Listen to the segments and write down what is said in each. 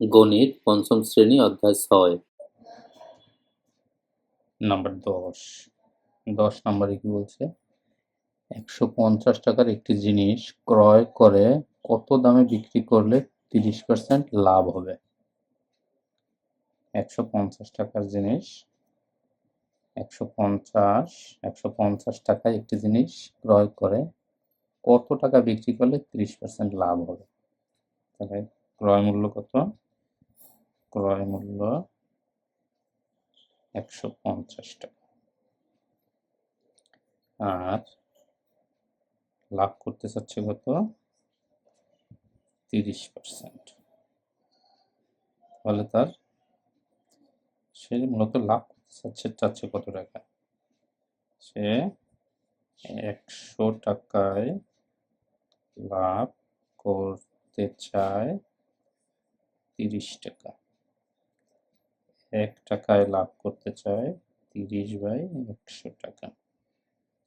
গণিত পঞ্চম শ্রেণী অধ্যায় ৬। নাম্বার 10 নম্বরে কি বলছে? 150 টাকার একটি জিনিস ক্রয় করে কত দামে বিক্রি করলে 30% লাভ হবে? 150 টাকার জিনিস 150 টাকায় একটি জিনিস ক্রয় করে কত টাকা বিক্রি করলে 30% লাভ হবে? তাহলে ক্রয় মূল্য কত? ক্রয় মূল্য 150 টাকা, আর লাভ করতে চাচ্ছে কত? 30%। তাহলে সে মূলত লাভ করতে চাচ্ছে কত টাকা? সে 100 টাকায় লাভ করতে চায় 30 টাকা। 1 টাকায় লাভ করতে চায় 30/100 টাকা।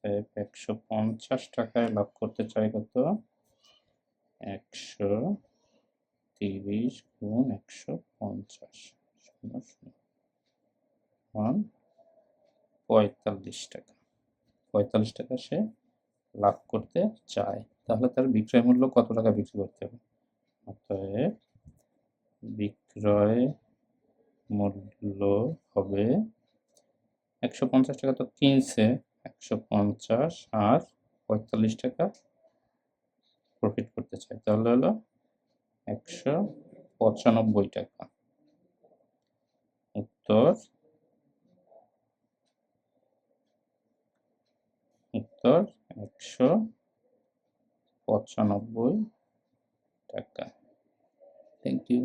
150 টাকায় লাভ করতে চায় কত? 130 গুণ 150 সমান 45 টাকা। 45 টাকা সে লাভ করতে চায়। তাহলে তার বিক্রয় মূল্য কত টাকা বিক্রি করতে হবে? অতএব বিক্রয় মূল্য হবে 150 টাকা তো কিনছে, 150 আর 45 টাকা প্রফিট করতে চায়, তাহলে হলো 195 টাকা। উত্তর 195 টাকা। Thank you.